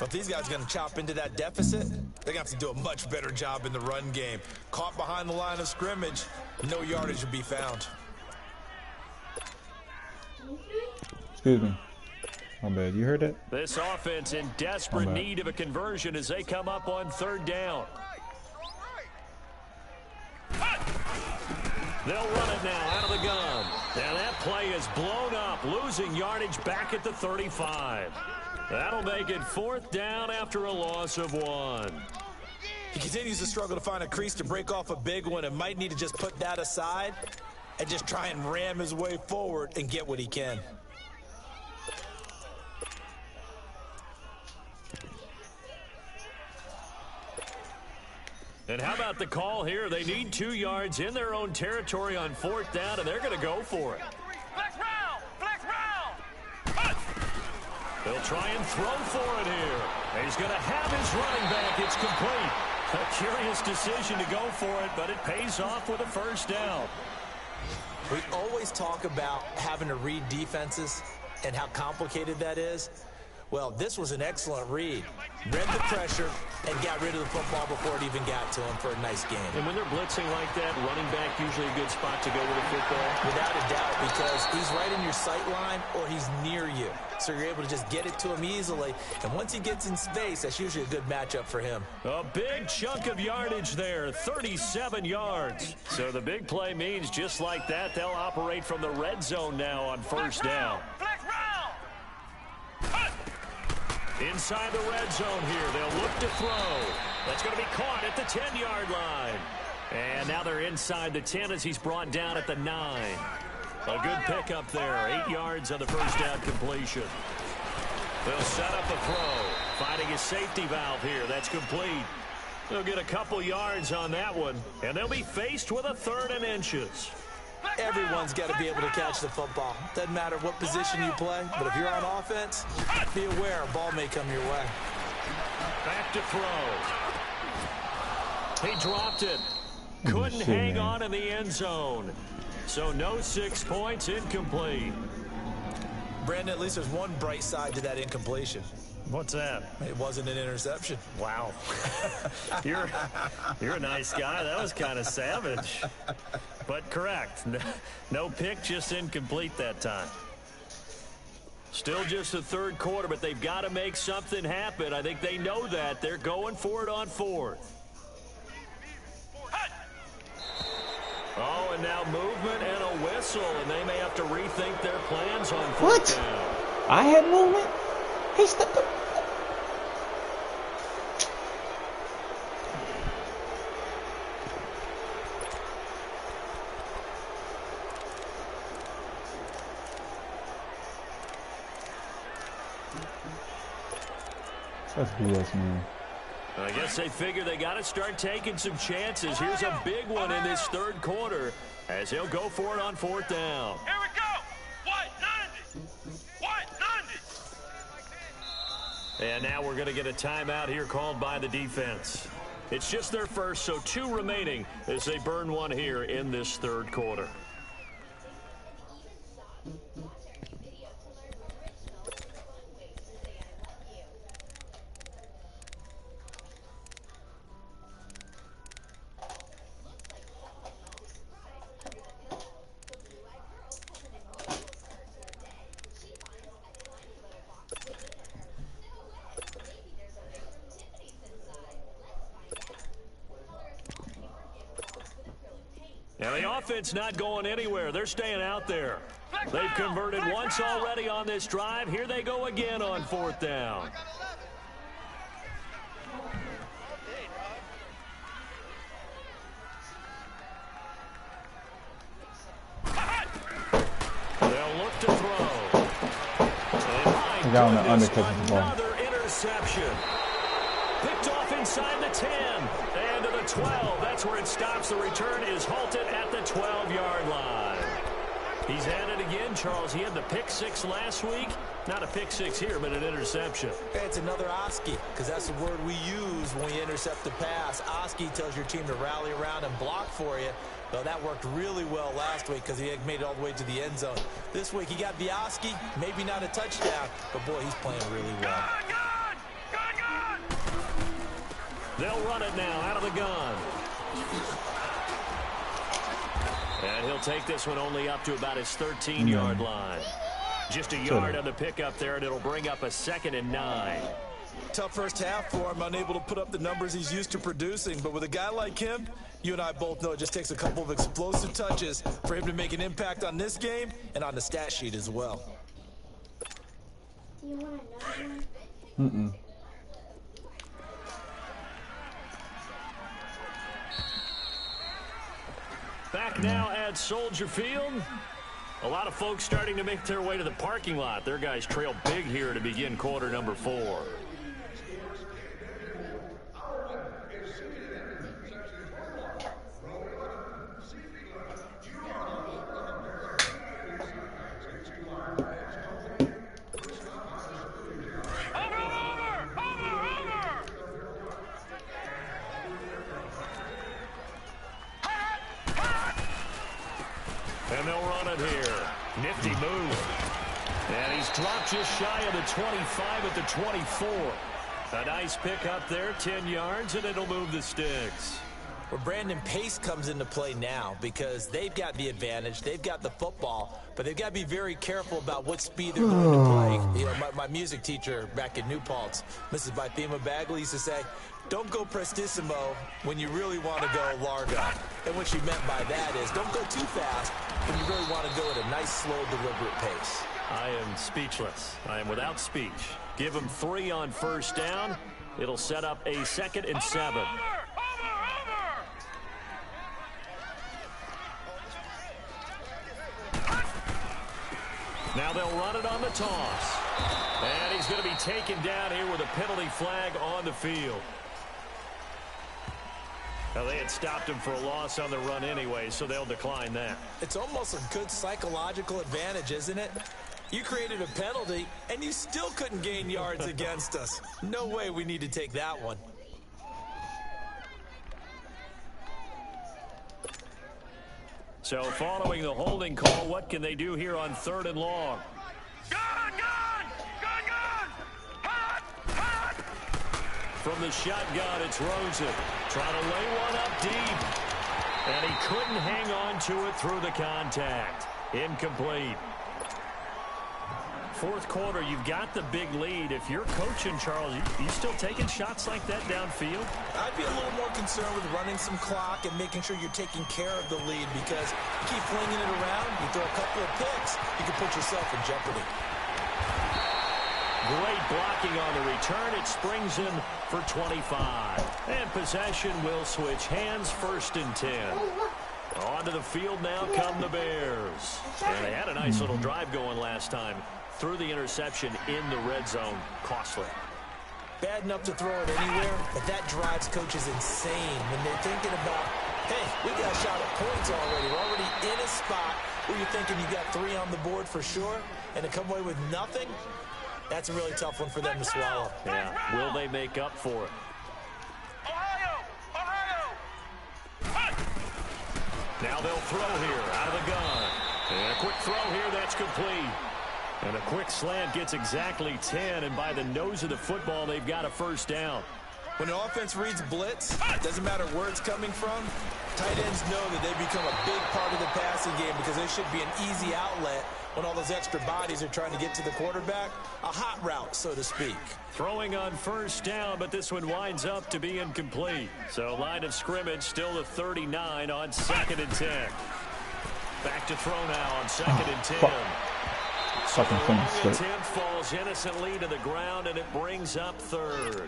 If these guys are going to chop into that deficit, they're going to have to do a much better job in the run game. Caught behind the line of scrimmage, no yardage would be found. Excuse me. My bad. You heard that? This offense in desperate need of a conversion as they come up on 3rd down. They'll run it now out of the gun. And that play is blown up, losing yardage back at the 35. That'll make it 4th down after a loss of 1. He continues to struggle to find a crease to break off a big one and might need to just put that aside and just try and ram his way forward and get what he can. And how about the call here? They need 2 yards in their own territory on 4th down, and they're going to go for it. Flex round! Flex round! They'll try and throw for it here. And he's going to have his running back. It's complete. A curious decision to go for it, but it pays off with a 1st down. We always talk about having to read defenses and how complicated that is. Well, this was an excellent read. Read the pressure and got rid of the football before it even got to him for a nice game. And when they're blitzing like that, running back usually a good spot to go with the football. Without a doubt, because he's right in your sight line or he's near you. So you're able to just get it to him easily. And once he gets in space, that's usually a good matchup for him. A big chunk of yardage there, 37 yards. So the big play means just like that, they'll operate from the red zone now on 1st down. Flex round! Inside the red zone here, they'll look to throw. That's going to be caught at the 10-yard line. And now they're inside the 10 as he's brought down at the 9. A good pickup there, 8 yards on the 1st down completion. They'll set up a throw, finding a safety valve here. That's complete. They'll get a couple yards on that one, and they'll be faced with a 3rd and inches. Everyone's got to be able to catch the football. Doesn't matter what position you play, but if you're on offense, be aware a ball may come your way. Back to throw. He dropped it. Couldn't hang on in the end zone. So no 6 points, incomplete. Brandon, at least there's one bright side to that incompletion. What's that? It wasn't an interception. Wow. You're a nice guy. That was kind of savage. But correct. No pick, just incomplete that time. Still just the third quarter, but they've got to make something happen. I think they know that. They're going for it on fourth. Oh, and now movement and a whistle, and they may have to rethink their plans on fourth down. I had movement? He stepped up. That's BS, man. I guess they figure they got to start taking some chances. Here's a big one in this third quarter as he'll go for it on fourth down. Here we go. 190. And now we're going to get a timeout here called by the defense. It's just their first, so 2 remaining as they burn one here in this third quarter. Now the offense not going anywhere. They're staying out there. They've converted once already on this drive. Here they go again on fourth down. They'll look to throw. And got on the undercut ball. Another interception. Picked off inside the 10 and to the 12. That's where it stops. The return is halted at the 12-yard line. He's at it again, Charles. He had the pick 6 last week. Not a pick 6 here, but an interception. Hey, it's another Oski, because that's the word we use when we intercept the pass. Oski tells your team to rally around and block for you. Though that worked really well last week because he had made it all the way to the end zone. This week he got the Oski, maybe not a touchdown, but boy, he's playing really well. They'll run it now out of the gun. And he'll take this one only up to about his 13-yard line. Just a yard on the pickup there, and it'll bring up a 2nd and 9. Tough first half for him, unable to put up the numbers he's used to producing. But with a guy like him, you and I both know it just takes a couple of explosive touches for him to make an impact on this game and on the stat sheet as well. Do you want another one? Back now at Soldier Field. A lot of folks starting to make their way to the parking lot. Their guys trail big here to begin quarter number 4. And they'll run it here. Nifty move. And he's dropped just shy of the 25 at the 24. A nice pick up there, 10 yards, and it'll move the sticks. Well, Brandon, pace comes into play now because they've got the advantage. They've got the football, but they've got to be very careful about what speed they're going to play. You know, my music teacher back in New Paltz, Mrs. Bythema Bagley, used to say, don't go prestissimo when you really want to go largo. And what she meant by that is don't go too fast when you really want to go at a nice, slow, deliberate pace. I am speechless. I am without speech. Give him 3 on first down. It'll set up a 2nd and 7. Now they'll run it on the toss. And he's going to be taken down here with a penalty flag on the field. Well, they had stopped him for a loss on the run anyway, so they'll decline that. It's almost a good psychological advantage, isn't it? You created a penalty, and you still couldn't gain yards against us. No way we need to take that one. So following the holding call, what can they do here on 3rd and long? Gun! Hot! From the shotgun, it's Rosen trying to lay one up deep. And he couldn't hang on to it through the contact. Incomplete. 4th quarter, you've got the big lead. If you're coaching, Charles, you still taking shots like that downfield? I'd be a little more concerned with running some clock and making sure you're taking care of the lead, because you keep flinging it around, you throw a couple of picks, you can put yourself in jeopardy. Great blocking on the return. It springs him for 25. And possession will switch hands, 1st and 10. Onto the field now come the Bears. And they had a nice little drive going last time. Threw the interception in the red zone. Costly. Bad enough to throw it anywhere, but that drives coaches insane when they're thinking about, hey, we got a shot at points already. We're already in a spot where you're thinking you got 3 on the board for sure, and to come away with nothing, that's a really tough one for them to swallow. Yeah, will they make up for it? Ohio! Now they'll throw here out of the gun. And a quick throw here, that's complete. And a quick slant gets exactly 10, and by the nose of the football, they've got a 1st down. When an offense reads blitz, it doesn't matter where it's coming from, tight ends know that they become a big part of the passing game because they should be an easy outlet when all those extra bodies are trying to get to the quarterback. A hot route, so to speak. Throwing on 1st down, but this one winds up to be incomplete. So line of scrimmage still the 39 on 2nd and 10. Back to throw now on 2nd and 10. Fucking finish it. 10 falls innocently to the ground, and it brings up 3rd.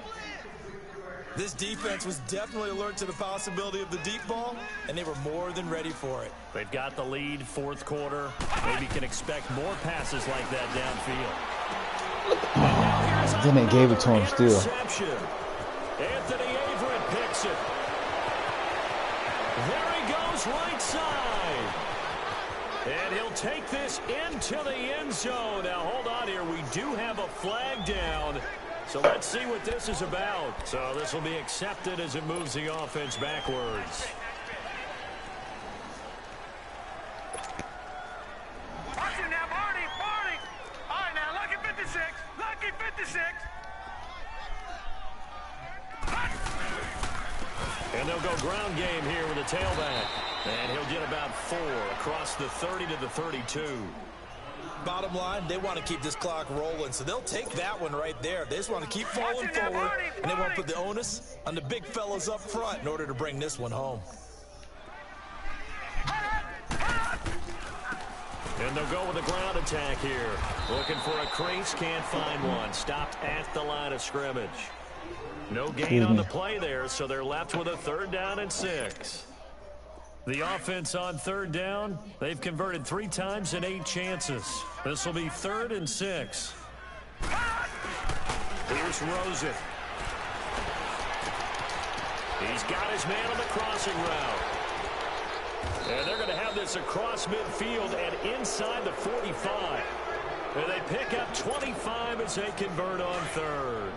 This defense was definitely alert to the possibility of the deep ball, and they were more than ready for it. They've got the lead, 4th quarter. Maybe can expect more passes like that downfield. Then they gave it to him still. Anthony Averett picks it. There he goes, right side. And he'll take this into the end zone. Now, hold on here. We do have a flag down. So let's see what this is about. So this will be accepted as it moves the offense backwards. Watch it now, Barney! All right, now, lucky 56. Lucky 56. And they'll go ground game here with a tailback. And he'll get about 4 across the 30 to the 32. Bottom line, they want to keep this clock rolling, so they'll take that one right there. They just want to keep falling forward, and they want to put the onus on the big fellas up front in order to bring this one home. And they'll go with a ground attack here. Looking for a crease, can't find one. Stopped at the line of scrimmage. No gain on the play there, so they're left with a 3rd down and 6. The offense on 3rd down, they've converted 3 times in 8 chances. This will be 3rd and 6. Here's Rosen. He's got his man on the crossing route. And they're going to have this across midfield and inside the 45. And they pick up 25 as they convert on 3rd.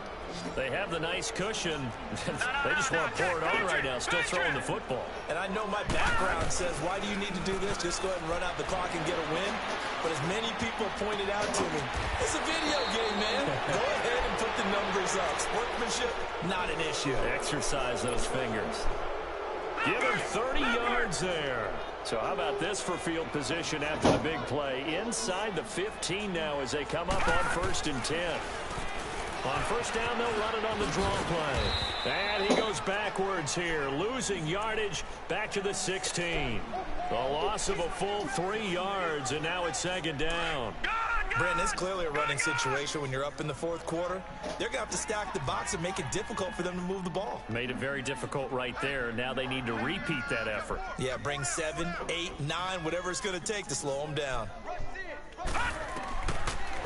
They have the nice cushion. They just want to pour it on right now, still throwing the football. And I know my background says, why do you need to do this? Just go ahead and run out the clock and get a win. But as many people pointed out to me, it's a video game, man. Go ahead and put the numbers up. Sportsmanship, not an issue. Exercise those fingers. Give him 30 yards there. So how about this for field position after the big play? Inside the 15 now as they come up on 1st and 10. On 1st down, they'll run it on the draw play. And he goes backwards here, losing yardage back to the 16. The loss of a full 3 yards, and now it's 2nd down. Brandon, it's clearly a running situation when you're up in the 4th quarter. They're going to have to stack the box and make it difficult for them to move the ball. Made it very difficult right there. Now they need to repeat that effort. Yeah, bring 7, 8, 9, whatever it's going to take to slow them down.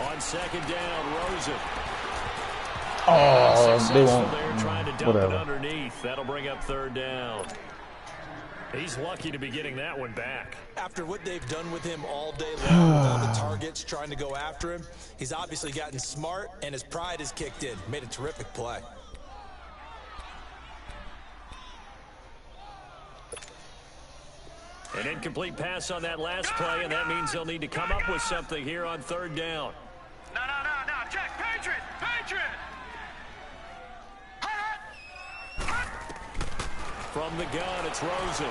On 2nd down, Rosen. Oh, They won't. Trying to dump it Whatever. underneath. That'll bring up third down. He's lucky to be getting that one back. After what they've done with him all day long, with all the targets trying to go after him, he's obviously gotten smart, and his pride has kicked in. Made a terrific play. An incomplete pass on that last play, and that means they'll need to come up with something here on third down. No. Check. Patriot. From the gun, it's Rosen.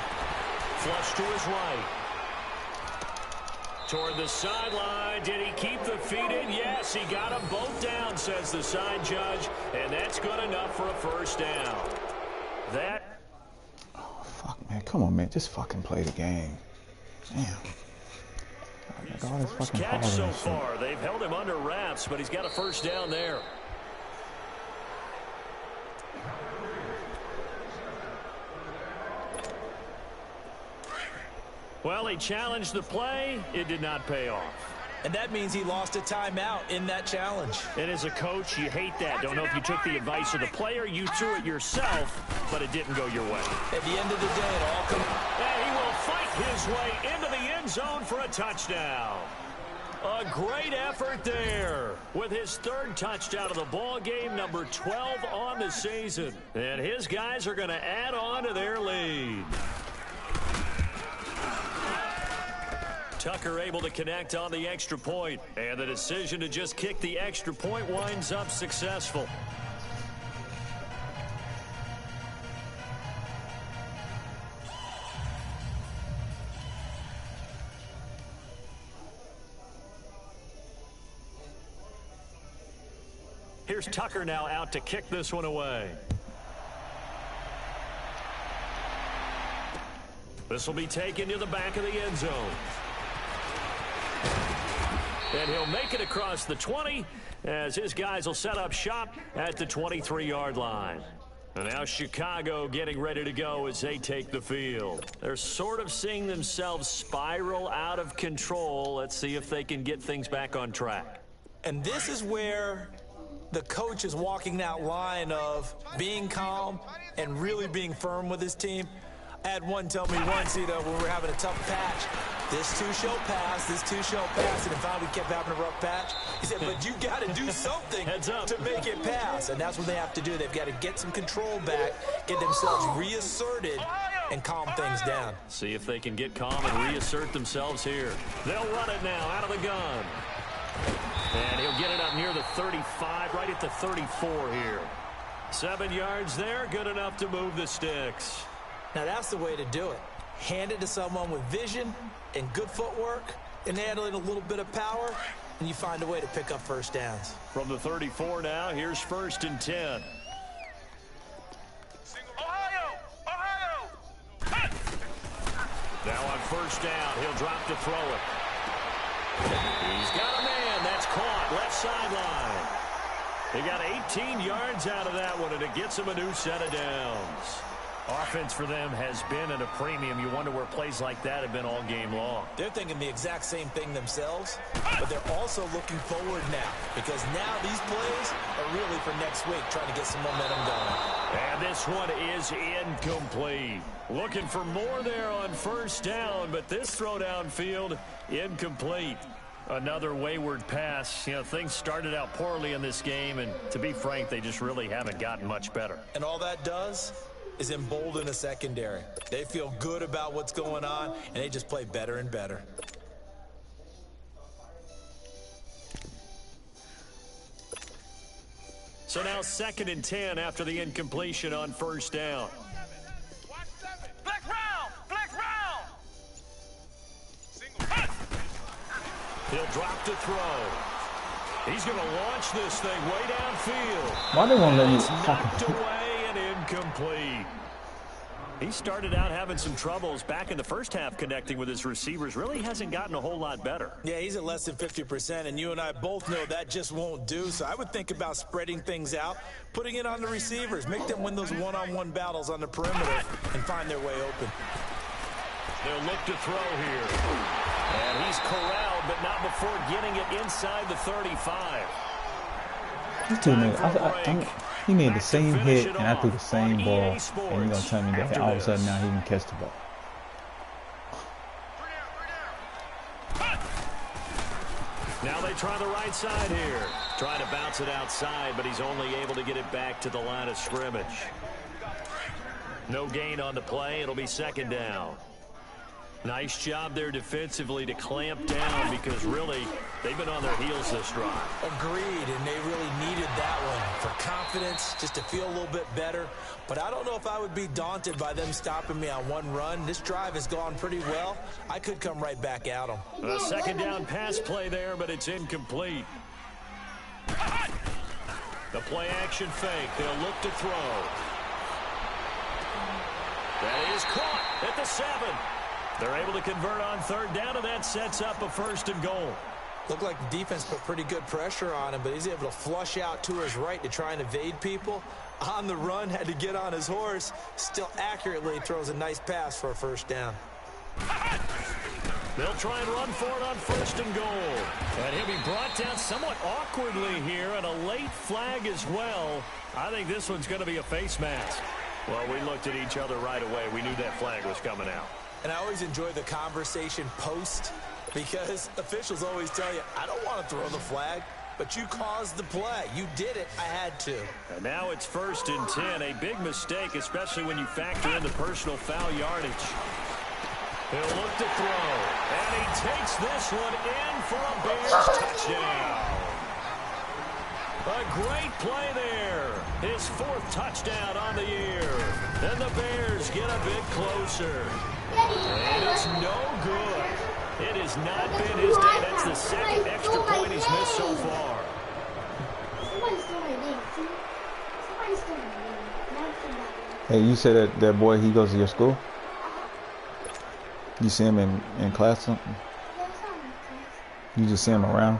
Flush to his right. Toward the sideline. Did he keep the feet in? Yes, he got them both down, says the side judge. And that's good enough for a first down. That. Oh, fuck, man. Come on, man. Just fucking play the game. Damn. All this First fucking catch so shit. far. They've held him under wraps, but he's got a first down there. Well, he challenged the play. It did not pay off. And that means he lost a timeout in that challenge. And as a coach, you hate that. Don't know if you took the advice of the player, you threw it yourself, but it didn't go your way. At the end of the day, it all comes. And he will fight his way into the end zone for a touchdown. A great effort there with his third touchdown of the ball game, number 12 on the season. And his guys are going to add on to their lead. Tucker able to connect on the extra point, and the decision to just kick the extra point winds up successful. Here's Tucker now out to kick this one away. This will be taken to the back of the end zone. And he'll make it across the 20 as his guys will set up shop at the 23-yard line. And now Chicago getting ready to go as they take the field. They're sort of seeing themselves spiral out of control. Let's see if they can get things back on track. And this is where the coach is walking that line of being calm and really being firm with his team. I had one tell me once, when we were having a tough patch, this too shall pass, and if we kept having a rough patch, he said, but you got to do something to make it pass, and that's what they have to do. They've got to get some control back, get themselves reasserted, and calm things down. See if they can get calm and reassert themselves here. They'll run it now out of the gun. And he'll get it up near the 35, right at the 34 here. 7 yards there, good enough to move the sticks. Now that's the way to do it. Hand it to someone with vision and good footwork, and add in a little bit of power, and you find a way to pick up first downs. From the 34 now, here's 1st and 10. Ohio! Now on 1st down, he'll drop to throw it. He's got a man. That's caught. Left sideline. He got 18 yards out of that one, and it gets him a new set of downs. Offense for them has been at a premium. You wonder where plays like that have been all game long. They're thinking the exact same thing themselves, but they're also looking forward now, because now these plays are really for next week, trying to get some momentum going. And this one is incomplete. Looking for more there on 1st down, but this throw downfield, incomplete. Another wayward pass. Things started out poorly in this game, and to be frank, they just really haven't gotten much better. And all that does is embolden the secondary. They feel good about what's going on, and they just play better and better. So now 2nd and 10 after the incompletion on 1st down. Flex round! He'll drop to throw. He's going to launch this thing way downfield. Why they won't let you Knocked away and incomplete. He started out having some troubles back in the first half connecting with his receivers. Really hasn't gotten a whole lot better. Yeah, he's at less than 50%, and you and I both know that just won't do. So I would think about spreading things out, putting it on the receivers, make them win those one-on-one battles on the perimeter and find their way open. They'll look to throw here. And he's corralled, but not before getting it inside the 35. He's doing it. He made the same hit, and I threw the same ball, and you're going to tell me that all of a sudden now he can catch the ball. Now they try the right side here. Trying to bounce it outside, but he's only able to get it back to the line of scrimmage. No gain on the play. It'll be second down. Nice job there defensively to clamp down because really they've been on their heels this drive. Agreed, and they really needed that one for confidence, just to feel a little bit better. But I don't know if I would be daunted by them stopping me on one run. This drive has gone pretty well. I could come right back at them. A second down pass play there, but it's incomplete. The play action fake. They'll look to throw. That is caught at the 7. They're able to convert on third down, and that sets up a 1st and goal. Looked like the defense put pretty good pressure on him, but he's able to flush out to his right to try and evade people. On the run, had to get on his horse. Still accurately throws a nice pass for a 1st down. They'll try and run for it on 1st and goal. And he'll be brought down somewhat awkwardly here, and a late flag as well. I think this one's going to be a face mask. Well, we looked at each other right away. We knew that flag was coming out. And I always enjoy the conversation post because officials always tell you, I don't want to throw the flag, but you caused the play. You did it. I had to. And now it's 1st and 10. A big mistake, especially when you factor in the personal foul yardage. He'll look to throw. And he takes this one in for a Bears touchdown. A great play there. His 4th touchdown on the year. And the Bears get a bit closer. And it's no good. It has not been his day. That's the 2nd extra point he's missed so far. Hey, you said that boy, he goes to your school? You see him in class or something? You just see him around?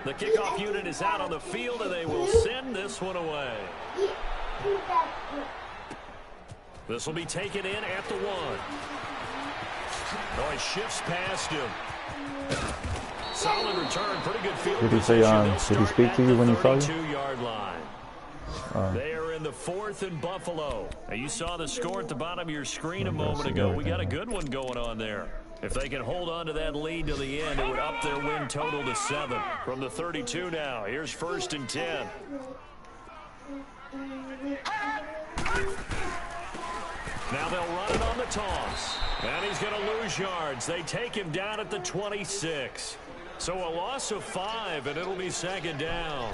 The kickoff unit is out on the field, and they will send this one away. This will be taken in at the 1. Oh, he shifts past him. Solid return, pretty good field position. Did he speak to you when he saw you? 32-yard line. They are in the 4th and Buffalo. Now, you saw the score at the bottom of your screen a moment ago. We got a good one going on there. If they can hold on to that lead to the end, it would up their win total to 7. From the 32 now, here's 1st and 10. Now they'll run it on the toss. And he's going to lose yards. They take him down at the 26. So a loss of 5, and it'll be 2nd down.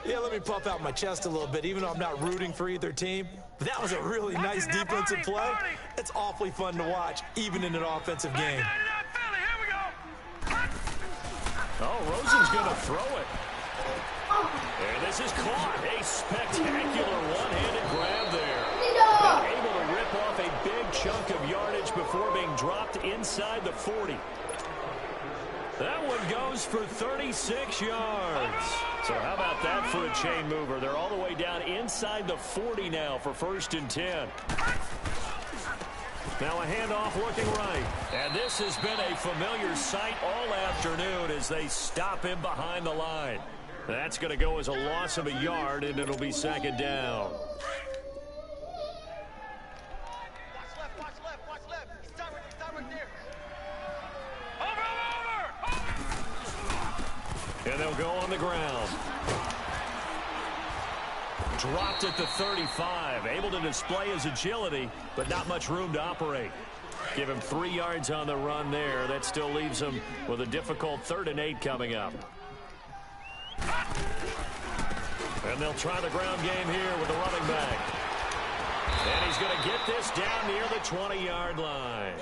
Yeah, let me puff out my chest a little bit, even though I'm not rooting for either team. But that was a really nice defensive play. It's awfully fun to watch, even in an offensive game. Oh, Rosen's going to throw it. And this is caught. A spectacular one-handed grab there. And able to rip off a big chunk of yardage before being dropped inside the 40. That one goes for 36 yards. So how about that for a chain mover? They're all the way down inside the 40 now for 1st and 10. Now a handoff looking right. And this has been a familiar sight all afternoon as they stop him behind the line. That's going to go as a loss of a yard, and it'll be 2nd down. And they'll go on the ground. Dropped at the 35. Able to display his agility, but not much room to operate. Give him 3 yards on the run there. That still leaves him with a difficult 3rd and 8 coming up. And they'll try the ground game here with the running back. And he's going to get this down near the 20-yard line.